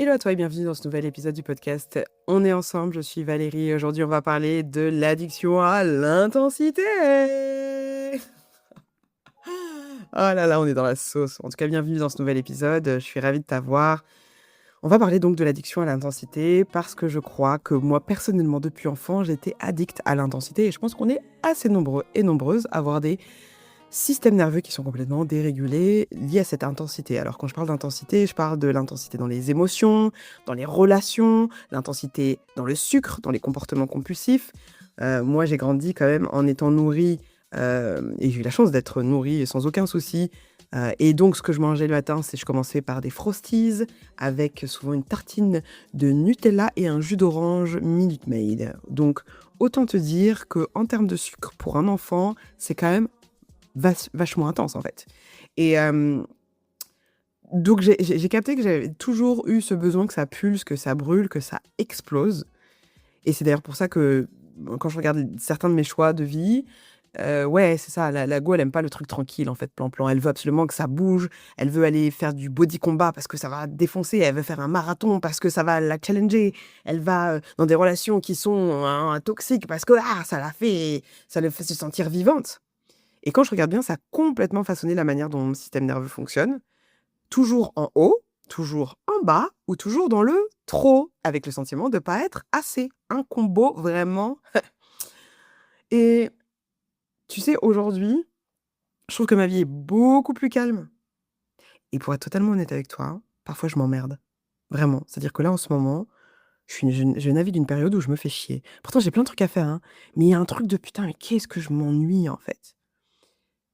Hello à toi et bienvenue dans ce nouvel épisode du podcast. On est ensemble, je suis Valérie et aujourd'hui on va parler de l'addiction à l'intensité. Oh là là, on est dans la sauce. En tout cas, bienvenue dans ce nouvel épisode. Je suis ravie de t'avoir. On va parler donc de l'addiction à l'intensité parce que je crois que moi personnellement depuis enfant j'étais addict à l'intensité et je pense qu'on est assez nombreux et nombreuses à avoir des systèmes nerveux qui sont complètement dérégulés liés à cette intensité. Alors quand je parle d'intensité, je parle de l'intensité dans les émotions, dans les relations, l'intensité dans le sucre, dans les comportements compulsifs. Moi j'ai grandi quand même en étant nourrie et j'ai eu la chance d'être nourrie sans aucun souci. Et donc ce que je mangeais le matin, c'est je commençais par des Frosties avec souvent une tartine de Nutella et un jus d'orange Minute Maid. Donc autant te dire qu'en termes de sucre pour un enfant, c'est quand même vachement intense en fait. Et donc j'ai capté que j'avais toujours eu ce besoin que ça pulse, que ça brûle, que ça explose. Et c'est d'ailleurs pour ça que quand je regarde certains de mes choix de vie, ouais, c'est ça, la go, elle aime pas le truc tranquille en fait, plan-plan. Elle veut absolument que ça bouge, elle veut aller faire du body combat parce que ça va défoncer, elle veut faire un marathon parce que ça va la challenger, elle va dans des relations qui sont toxiques parce que ça le fait se sentir vivante. Et quand je regarde bien, ça a complètement façonné la manière dont mon système nerveux fonctionne. Toujours en haut, toujours en bas ou toujours dans le trop, avec le sentiment de pas être assez. Un combo vraiment. Et tu sais, aujourd'hui, je trouve que ma vie est beaucoup plus calme. Et pour être totalement honnête avec toi, parfois je m'emmerde. Vraiment. C'est-à-dire que là, en ce moment, je navigue une période où je me fais chier. Pourtant, j'ai plein de trucs à faire, hein. Mais il y a un truc de putain, mais qu'est-ce que je m'ennuie en fait.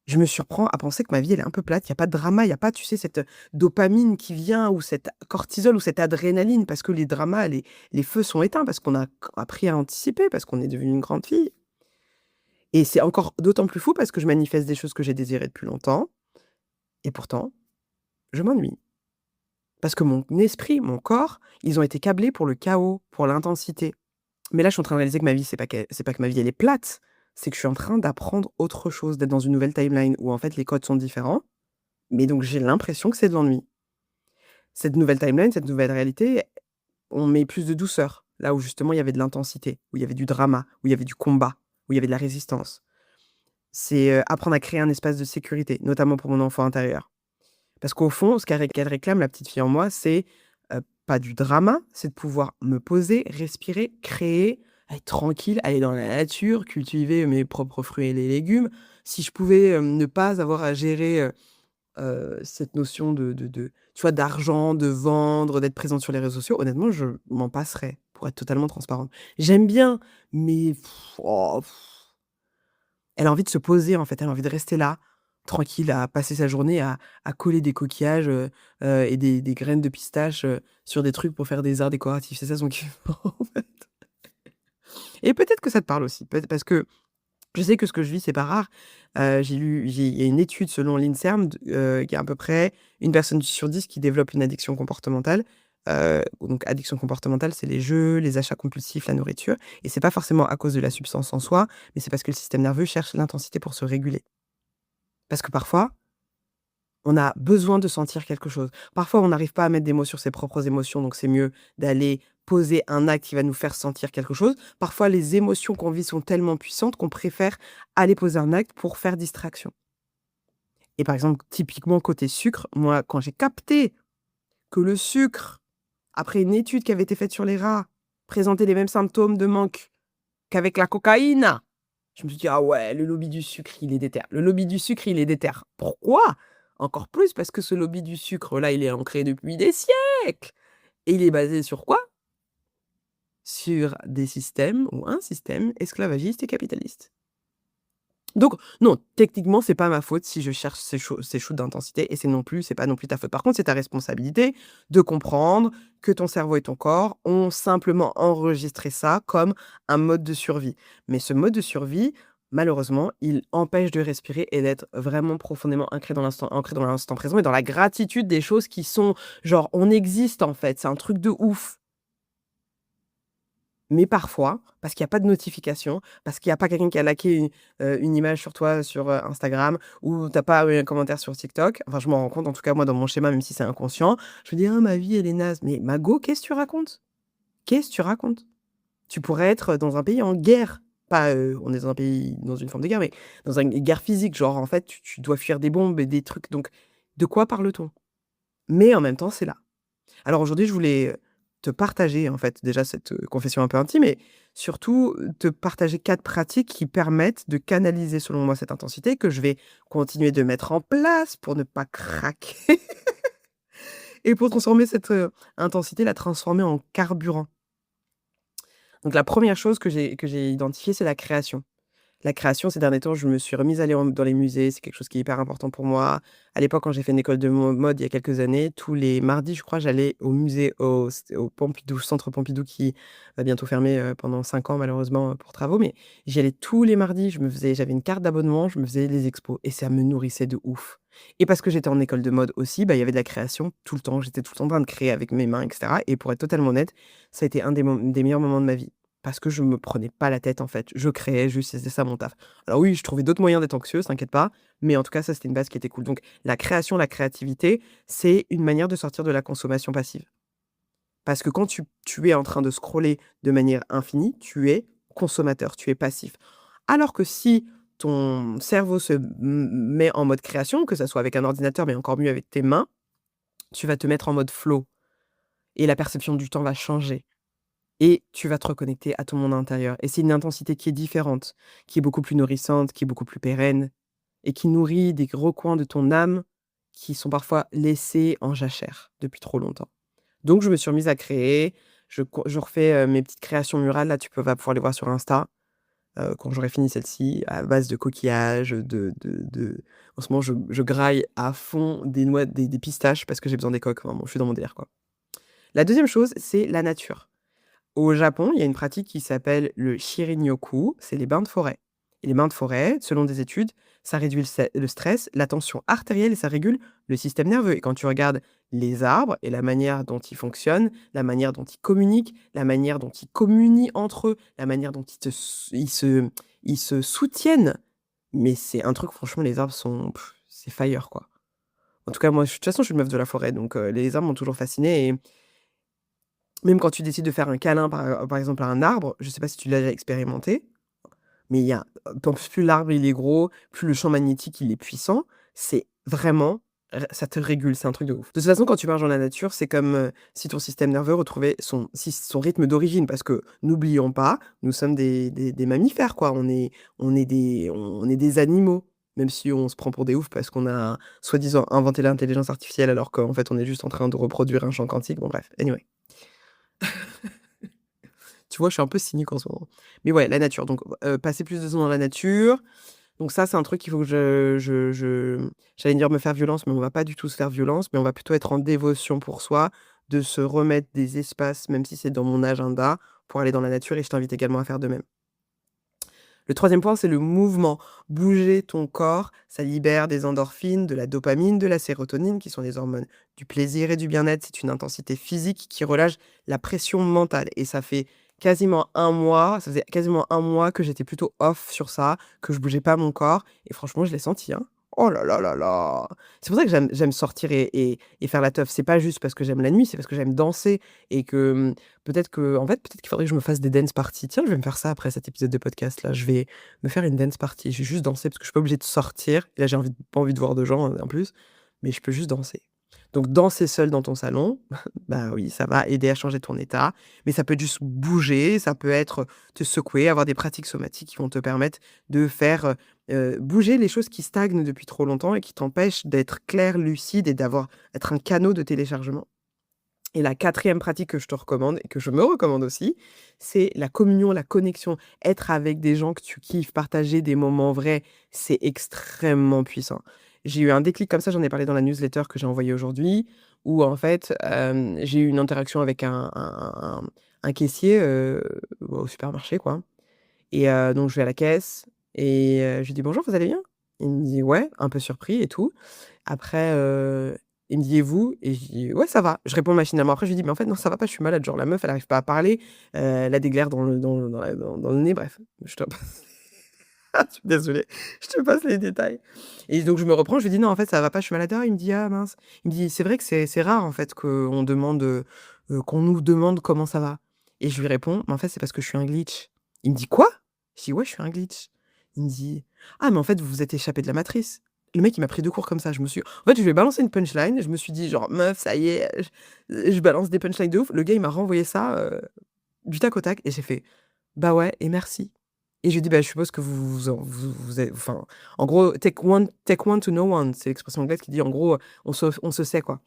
Je me surprends à penser que ma vie, elle est un peu plate. Il y a pas de drama, il y a pas, tu sais, cette dopamine qui vient ou cette cortisol ou cette adrénaline parce que les dramas, les feux sont éteints, parce qu'on a appris à anticiper, parce qu'on est devenu une grande fille. Et c'est encore d'autant plus fou parce que je manifeste des choses que j'ai désirées depuis longtemps et pourtant, je m'ennuie. Parce que mon esprit, mon corps, ils ont été câblés pour le chaos, pour l'intensité. Mais là, je suis en train de réaliser que ma vie, c'est pas que ma vie, elle est plate, c'est que je suis en train d'apprendre autre chose, d'être dans une nouvelle timeline où en fait les codes sont différents. Mais donc j'ai l'impression que c'est de l'ennui. Cette nouvelle timeline, cette nouvelle réalité, on met plus de douceur, là où justement il y avait de l'intensité, où il y avait du drama, où il y avait du combat, où il y avait de la résistance. C'est, apprendre à créer un espace de sécurité, notamment pour mon enfant intérieur. Parce qu'au fond, ce qu'elle réclame, la petite fille en moi, c'est, pas du drama, c'est de pouvoir me poser, respirer, créer, être tranquille, aller dans la nature, cultiver mes propres fruits et les légumes. Si je pouvais, ne pas avoir à gérer, cette notion de tu vois, d'argent, de vendre, d'être présente sur les réseaux sociaux, honnêtement, je m'en passerais, pour être totalement transparente. J'aime bien, mais elle a envie de se poser, en fait, elle a envie de rester là, tranquille, à passer sa journée à coller des coquillages, et des graines de pistache, sur des trucs pour faire des arts décoratifs. C'est ça son kiff, en fait. Et peut-être que ça te parle aussi, peut-être parce que je sais que ce que je vis, c'est pas rare. Il y a une étude selon l'INSERM qu'il y a à peu près une personne sur 10 qui développe une addiction comportementale. Donc addiction comportementale, c'est les jeux, les achats compulsifs, la nourriture et c'est pas forcément à cause de la substance en soi, mais c'est parce que le système nerveux cherche l'intensité pour se réguler. Parce que parfois, on a besoin de sentir quelque chose. Parfois, on n'arrive pas à mettre des mots sur ses propres émotions, donc c'est mieux d'aller poser un acte qui va nous faire sentir quelque chose. Parfois, les émotions qu'on vit sont tellement puissantes qu'on préfère aller poser un acte pour faire distraction. Et par exemple, typiquement côté sucre, moi, quand j'ai capté que le sucre, après une étude qui avait été faite sur les rats, présentait les mêmes symptômes de manque qu'avec la cocaïne, je me suis dit: «Ah ouais, le lobby du sucre, il est déter. Le lobby du sucre, il est déter». Pourquoi? Encore plus parce que ce lobby du sucre là, il est ancré depuis des siècles et il est basé sur quoi? Sur des systèmes ou un système esclavagiste et capitaliste. Donc non, techniquement, c'est pas ma faute si je cherche ces shoots d'intensité et c'est pas non plus ta faute. Par contre, c'est ta responsabilité de comprendre que ton cerveau et ton corps ont simplement enregistré ça comme un mode de survie. Mais ce mode de survie, malheureusement, il empêche de respirer et d'être vraiment profondément ancré dans l'instant présent et dans la gratitude des choses qui sont genre, on existe en fait, c'est un truc de ouf. Mais parfois, parce qu'il y a pas de notification, parce qu'il y a pas quelqu'un qui a liké une image sur toi sur, Instagram ou tu as pas eu un commentaire sur TikTok, enfin je m'en rends compte en tout cas moi dans mon schéma, même si c'est inconscient, je me dis: «Ah ma vie elle est naze». Mais Mago, qu'est-ce que tu racontes? Qu'est-ce que tu racontes? Tu pourrais être dans un pays en guerre, pas, on est dans un pays dans une forme de guerre, mais dans une guerre physique, genre en fait tu dois fuir des bombes et des trucs, donc de quoi parle-t-on? Mais en même temps, c'est là. Alors aujourd'hui, je voulais, te partager en fait déjà cette, confession un peu intime et surtout, te partager 4 pratiques qui permettent de canaliser selon moi cette intensité que je vais continuer de mettre en place pour ne pas craquer et pour transformer cette, intensité, la transformer en carburant. Donc la première chose que j'ai identifiée, c'est la création. La création, ces derniers temps, je me suis remise à aller dans les musées, c'est quelque chose qui est hyper important pour moi. À l'époque, quand j'ai fait une école de mode il y a quelques années, tous les mardis, je crois, j'allais au musée, au Pompidou, centre Pompidou qui va bientôt fermer, pendant 5 ans malheureusement, pour travaux, mais j'y allais tous les mardis, j'avais une carte d'abonnement, je me faisais les expos et ça me nourrissait de ouf. Et parce que j'étais en école de mode aussi, bah, il y avait de la création tout le temps, j'étais tout le temps en train de créer avec mes mains et cetera et pour être totalement honnête, ça a été un des meilleurs moments de ma vie. Parce que je me prenais pas la tête, en fait. Je créais juste, c'était ça mon taf. Alors oui, je trouvais d'autres moyens d'être anxieuse, t'inquiète pas, mais en tout cas, ça, c'était une base qui était cool. Donc la création, la créativité, c'est une manière de sortir de la consommation passive. Parce que quand tu es en train de scroller de manière infinie, tu es consommateur, tu es passif. Alors que si ton cerveau se met en mode création, que ça soit avec un ordinateur, mais encore mieux avec tes mains, tu vas te mettre en mode flow et la perception du temps va changer. Et tu vas te reconnecter à ton monde intérieur et c'est une intensité qui est différente, qui est beaucoup plus nourrissante, qui est beaucoup plus pérenne et qui nourrit des gros coins de ton âme qui sont parfois laissés en jachère depuis trop longtemps. Donc je me suis remise à créer, je refais, mes petites créations murales, là vas pouvoir les voir sur Insta, quand j'aurai fini celle-ci, à base de coquillages, en ce moment je graille à fond des noix des pistaches parce que j'ai besoin des coques, vraiment je suis dans mon délire, quoi. La deuxième chose, c'est la nature. Au Japon, il y a une pratique qui s'appelle le Shirin-yoku, c'est les bains de forêt. Et les bains de forêt, selon des études, ça réduit le stress, la tension artérielle et ça régule le système nerveux. Et quand tu regardes les arbres et la manière dont ils fonctionnent, la manière dont ils communiquent, la manière dont ils communient entre eux, la manière dont ils se soutiennent, mais c'est un truc, franchement, les arbres sont, c'est fire, quoi. En tout cas, moi, de toute façon, je suis une meuf de la forêt, donc les arbres m'ont toujours fascinée et même quand tu décides de faire un câlin, par exemple, à un arbre, je sais pas si tu l'as déjà expérimenté, mais il y a plus l'arbre il est gros, plus le champ magnétique il est puissant, c'est vraiment ça te régule, c'est un truc de ouf. De toute façon, quand tu marches dans la nature, c'est comme, si ton système nerveux retrouvait son rythme d'origine parce que n'oublions pas, nous sommes des mammifères, quoi. On est des animaux, même si on se prend pour des oufs parce qu'on a soi-disant inventé l'intelligence artificielle alors qu'en fait on est juste en train de reproduire un champ quantique. Bon bref, anyway. Tu vois, je suis un peu cynique en ce moment. Mais ouais, la nature, donc passer plus de temps dans la nature, donc ça, c'est un truc qu'il faut que j'allais dire me faire violence, mais on va pas du tout se faire violence, mais on va plutôt être en dévotion pour soi, de se remettre des espaces, même si c'est dans mon agenda, pour aller dans la nature et je t'invite également à faire de même. Le troisième point, c'est le mouvement. Bouger ton corps, ça libère des endorphines, de la dopamine, de la sérotonine, qui sont des hormones du plaisir et du bien-être. C'est une intensité physique qui relâche la pression mentale. Et ça faisait quasiment un mois que j'étais plutôt off sur ça, que je bougeais pas mon corps. Et franchement, je l'ai senti, hein. Oh là là là là! C'est pour ça que j'aime sortir et faire la teuf. C'est pas juste parce que j'aime la nuit, c'est parce que j'aime danser et que peut-être qu'il faudrait que je me fasse des dance parties. Tiens, je vais me faire ça après cet épisode de podcast là. Je vais me faire une dance party. Je vais juste danser parce que je suis pas obligée de sortir. Et là, pas envie de voir de gens, en plus, mais je peux juste danser. Donc danser seul dans ton salon, bah oui, ça va aider à changer ton état, mais ça peut être juste bouger, ça peut être te secouer, avoir des pratiques somatiques qui vont te permettre de faire, bouger les choses qui stagnent depuis trop longtemps et qui t'empêchent d'être clair, lucide et être un canot de téléchargement. Et la quatrième pratique que je te recommande et que je me recommande aussi, c'est la communion, la connexion. Être avec des gens que tu kiffes, partager des moments vrais, c'est extrêmement puissant. J'ai eu un déclic comme ça, j'en ai parlé dans la newsletter que j'ai envoyée aujourd'hui, où en fait, j'ai eu une interaction avec un caissier, au supermarché quoi et donc je vais à la caisse et je lui dis: «Bonjour, vous allez bien?» Il me dit: «Ouais», un peu surpris et tout. Après, Il me dit: «Et vous?» et je dis: «Ouais, ça va». Je réponds machinalement. Après, je lui dis: «Mais en fait, non, ça va pas, je suis malade». Genre la meuf, elle arrive pas à parler, elle a des glaires dans le nez, bref. Je te je suis désolée, je te passe les détails et donc je me reprends, je lui dis: «Non, en fait, ça va pas, je suis malade». Ah, il me dit: «Ah mince». Il me dit: «C'est vrai que c'est rare, en fait, qu'on nous demande comment ça va» et je lui réponds: «Mais en fait, c'est parce que je suis un glitch». Il me dit: «Quoi?» Je dis: «Ouais, je suis un glitch». Il me dit: «Ah, mais en fait, vous vous êtes échappé de la matrice». Le mec, il m'a pris 2 cours comme ça. En fait, je lui ai balancé une punchline, je me suis dit genre: «Meuf, ça y est, je balance des punchlines de ouf». Le gars, il m'a renvoyé ça, du tac au tac et j'ai fait: «Bah ouais et merci». Et je lui ai dit: «Bah, je suppose que vous êtes enfin, en gros, take one to know one». C'est l'expression anglaise qui dit en gros, on se sait quoi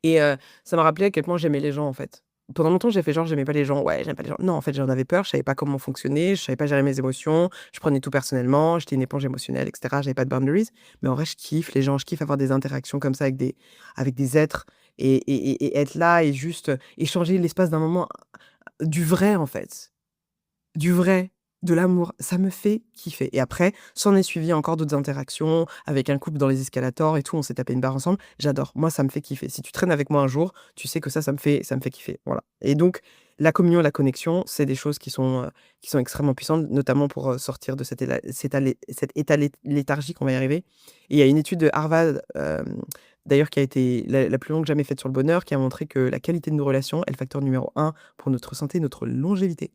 et ça m'a rappelé à quel point j'aimais les gens, en fait. Pendant longtemps, j'ai fait genre j'aimais pas les gens. Ouais, j'aime pas les gens. Non, en fait, j'en avais peur, je savais pas comment fonctionner, je savais pas gérer mes émotions, je prenais tout personnellement, j'étais une éponge émotionnelle et cetera, j'avais pas de boundaries. Mais en vrai, je kiffe les gens, je kiffe avoir des interactions comme ça avec des êtres et être là et juste, échanger l'espace d'un moment, du vrai, en fait. Du vrai, de l'amour, ça me fait kiffer et après, s'en est suivi encore d'autres interactions avec un couple dans les escalators et tout, on s'est tapé une barre ensemble. J'adore, moi ça me fait kiffer. Si tu traînes avec moi un jour, tu sais que ça me fait kiffer, voilà et donc la communion, la connexion, c'est des choses qui sont extrêmement puissantes, notamment pour, sortir de cet état léthargique, on va y arriver et il y a une étude de Harvard, d'ailleurs qui a été la plus longue jamais faite sur le bonheur, qui a montré que la qualité de nos relations est le facteur numéro un pour notre santé et notre longévité.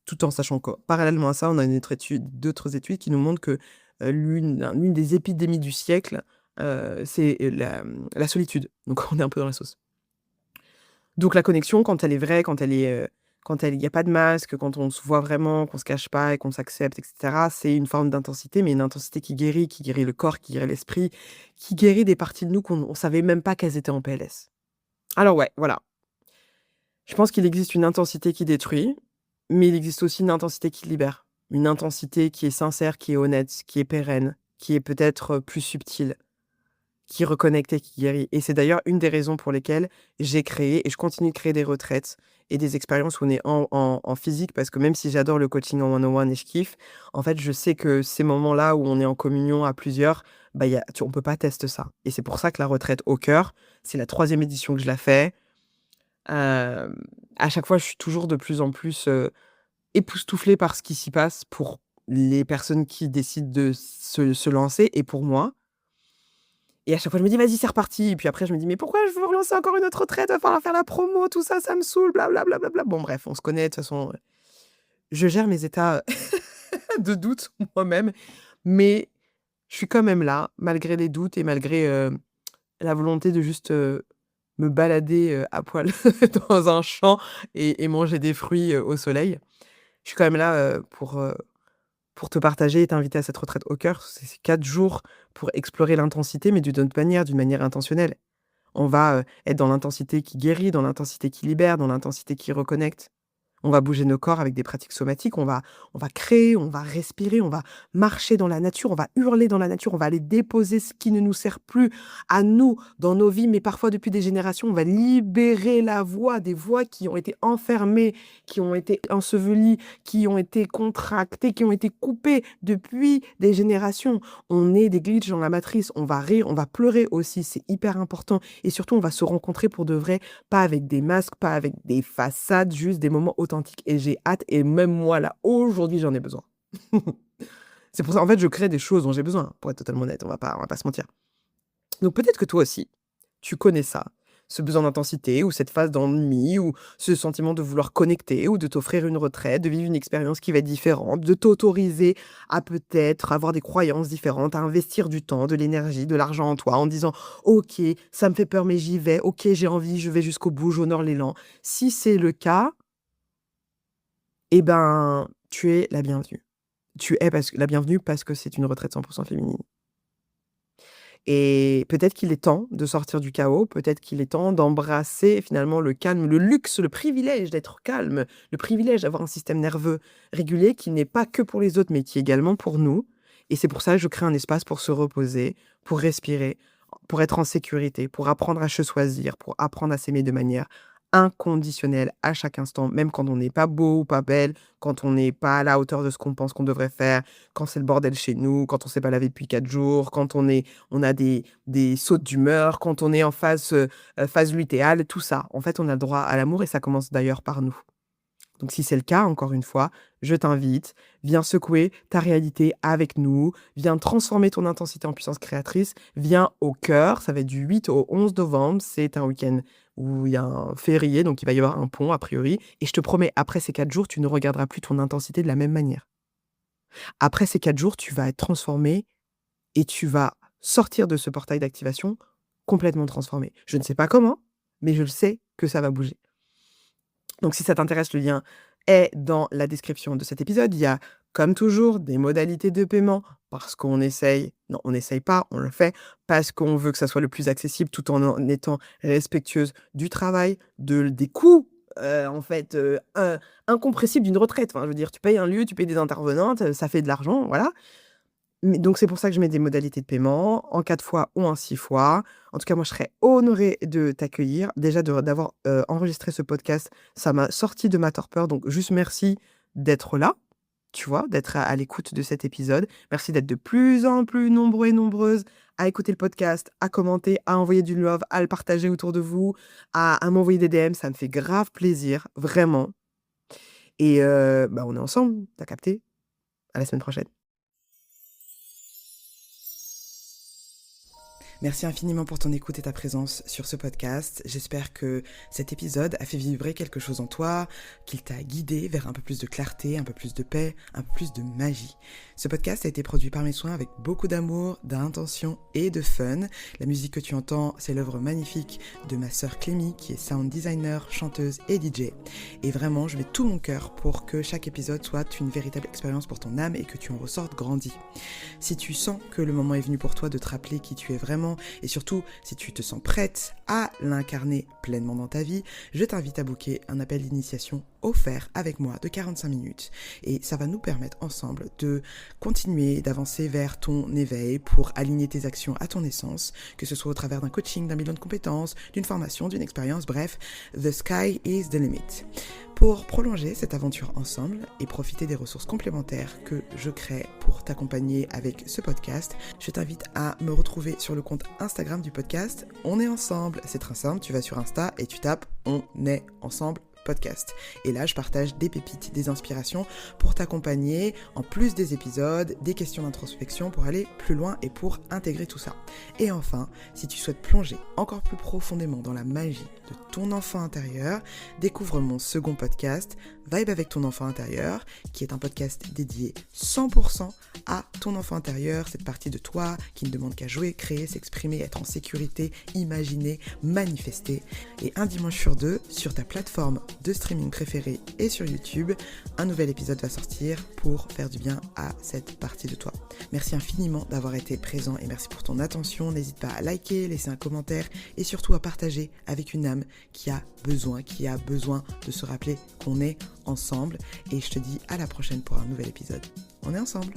Tout en sachant que, parallèlement à ça, on a d'autres études qui nous montrent que, l'une des épidémies du siècle, c'est, la solitude. Donc on est un peu dans la sauce. Donc la connexion, quand elle est vraie, quand il y a pas de masque, quand on se voit vraiment, qu'on se cache pas et qu'on s'accepte et cetera, c'est une forme d'intensité, mais une intensité qui guérit le corps, qui guérit l'esprit, qui guérit des parties de nous qu'on savait même pas qu'elles étaient en PLS. Alors ouais, voilà. Je pense qu'il existe une intensité qui détruit, mais il existe aussi une intensité qui libère. Une intensité qui est sincère, qui est honnête, qui est pérenne, qui est peut-être, plus subtile, qui reconnecte et qui guérit et c'est d'ailleurs une des raisons pour lesquelles j'ai créé et je continue de créer des retraites et des expériences où on est en physique parce que même si j'adore le coaching en one-on-one et je kiffe, en fait, je sais que ces moments-là où on est en communion à plusieurs, bah, on peut pas tester ça et c'est pour ça que la retraite au cœur, c'est la troisième édition que je la fais. Hem, à chaque fois, je suis toujours de plus en plus, époustouflée par ce qui s'y passe pour les personnes qui décident de se lancer et pour moi et à chaque fois, je me dis: «Vas-y, c'est reparti» et puis après je me dis: «Mais pourquoi je veux relancer encore une autre retraite? Va falloir faire la promo, tout ça, ça me saoule, bla bla bla bla bla». Bon bref, on se connaît de toute façon, je gère mes états de doute moi-même, mais je suis quand même là, malgré les doutes et malgré, la volonté de juste, me balader, à poil dans un champ et manger des fruits, au soleil. Je suis quand même là, pour te partager et t'inviter à cette retraite au cœur. C'est 4 jours pour explorer l'intensité, mais d'une autre manière, d'une manière intentionnelle. On va, être dans l'intensité qui guérit, dans l'intensité qui libère, dans l'intensité qui reconnecte. On va bouger nos corps avec des pratiques somatiques, on va créer, on va respirer, on va marcher dans la nature, on va hurler dans la nature, on va aller déposer ce qui ne nous sert plus à nous dans nos vies, mais parfois depuis des générations, on va libérer la voix, des voix qui ont été enfermées, qui ont été ensevelies, qui ont été contractées, qui ont été coupées depuis des générations. On est des glitches dans la matrice, on va rire, on va pleurer aussi, c'est hyper important et surtout on va se rencontrer pour de vrai, pas avec des masques, pas avec des façades, juste des moments authentiques et j'ai hâte et même moi là, aujourd'hui, j'en ai besoin. C'est pour ça, en fait, je crée des choses dont j'ai besoin, pour être totalement honnête, on va pas se mentir. Donc peut-être que toi aussi, tu connais ça, ce besoin d'intensité ou cette phase d'ennui ou ce sentiment de vouloir connecter ou de t'offrir une retraite, de vivre une expérience qui va être différente, de t'autoriser à peut-être avoir des croyances différentes, à investir du temps, de l'énergie, de l'argent en toi en disant: «OK, ça me fait peur mais j'y vais. OK, j'ai envie, je vais jusqu'au bout, j'honore l'élan». Si c'est le cas, eh ben, tu es la bienvenue. Tu es parce que la bienvenue parce que c'est une retraite 100% féminine. Et peut-être qu'il est temps de sortir du chaos, peut-être qu'il est temps d'embrasser finalement le calme, le luxe, le privilège d'être calme, le privilège d'avoir un système nerveux régulier qui n'est pas que pour les autres, mais qui est également pour nous. Et c'est pour ça que je crée un espace pour se reposer, pour respirer, pour être en sécurité, pour apprendre à se choisir, pour apprendre à s'aimer de manière inconditionnel à chaque instant, même quand on n'est pas beau ou pas belle, quand on n'est pas à la hauteur de ce qu'on pense qu'on devrait faire, quand c'est le bordel chez nous, quand on s'est pas lavé depuis 4 jours, quand on a des sautes d'humeur, quand on est en phase lutéale, tout ça. En fait, on a le droit à l'amour et ça commence d'ailleurs par nous. Donc si c'est le cas, encore une fois, je t'invite, viens secouer ta réalité avec nous, viens transformer ton intensité en puissance créatrice, viens au cœur, ça va être du 8 au 11 novembre, c'est un week-end où il y a un férié, donc il va y avoir un pont a priori, et je te promets, après ces 4 jours, tu ne regarderas plus ton intensité de la même manière. Après ces 4 jours, tu vas être transformé et tu vas sortir de ce portail d'activation complètement transformé. Je ne sais pas comment, mais je le sais que ça va bouger. Donc si ça t'intéresse, le lien est dans la description de cet épisode. Il y a, comme toujours, des modalités de paiement parce qu'on essaye non, on n'essaye pas, on le fait parce qu'on veut que ça soit le plus accessible tout en étant respectueuse du travail, des coûts, en fait, incompressibles d'une retraite. Enfin, je veux dire, tu payes un lieu, tu payes des intervenantes, ça fait de l'argent, voilà. Mais donc c'est pour ça que je mets des modalités de paiement en 4 fois ou en 6 fois. En tout cas, moi, je serais honorée de t'accueillir. Déjà d'avoir, enregistré ce podcast, ça m'a sorti de ma torpeur, donc juste merci d'être là, tu vois? D'être à l'écoute de cet épisode. Merci d'être de plus en plus nombreux et nombreuses à écouter le podcast, à commenter, à envoyer du love, à le partager autour de vous, à m'envoyer des DM. Ça me fait grave plaisir, vraiment et bah, on est ensemble, tu capté? À la semaine prochaine. Merci infiniment pour ton écoute et ta présence sur ce podcast. J'espère que cet épisode a fait vibrer quelque chose en toi, qu'il t'a guidé vers un peu plus de clarté, un peu plus de paix, un peu plus de magie. Ce podcast a été produit par mes soins avec beaucoup d'amour, d'intention et de fun. La musique que tu entends, c'est l'œuvre magnifique de ma sœur Clémy, qui est sound designer, chanteuse et DJ. Et vraiment, je mets tout mon cœur pour que chaque épisode soit une véritable expérience pour ton âme et que tu en ressortes grandi. Si tu sens que le moment est venu pour toi de te rappeler qui tu es vraiment, et surtout, si tu te sens prête à l'incarner pleinement dans ta vie, je t'invite à booker un appel d'initiation offert avec moi de 45 minutes. Et ça va nous permettre ensemble de continuer d'avancer vers ton éveil pour aligner tes actions à ton essence, que ce soit au travers d'un coaching, d'un bilan de compétences, d'une formation, d'une expérience, bref, the sky is the limit. Pour prolonger cette aventure ensemble et profiter des ressources complémentaires que je crée pour t'accompagner avec ce podcast, je t'invite à me retrouver sur le compte Instagram du podcast. On est ensemble, c'est très simple, tu vas sur Insta et tu tapes On est ensemble podcast. Et là, je partage des pépites, des inspirations pour t'accompagner, en plus des épisodes, des questions d'introspection pour aller plus loin et pour intégrer tout ça. Et enfin, si tu souhaites plonger encore plus profondément dans la magie de ton enfant intérieur, découvre mon second podcast, Vibe avec ton enfant intérieur, qui est un podcast dédié 100% à ton enfant intérieur, cette partie de toi qui ne demande qu'à jouer, créer, s'exprimer, être en sécurité, imaginer, manifester. Et un dimanche sur 2, sur ta plateforme de streaming préférée et sur YouTube, un nouvel épisode va sortir pour faire du bien à cette partie de toi. Merci infiniment d'avoir été présent et merci pour ton attention. N'hésite pas à liker, laisser un commentaire et surtout à partager avec une âme qui a besoin de se rappeler qu'on est ensemble. Et je te dis à la prochaine pour un nouvel épisode. On est ensemble!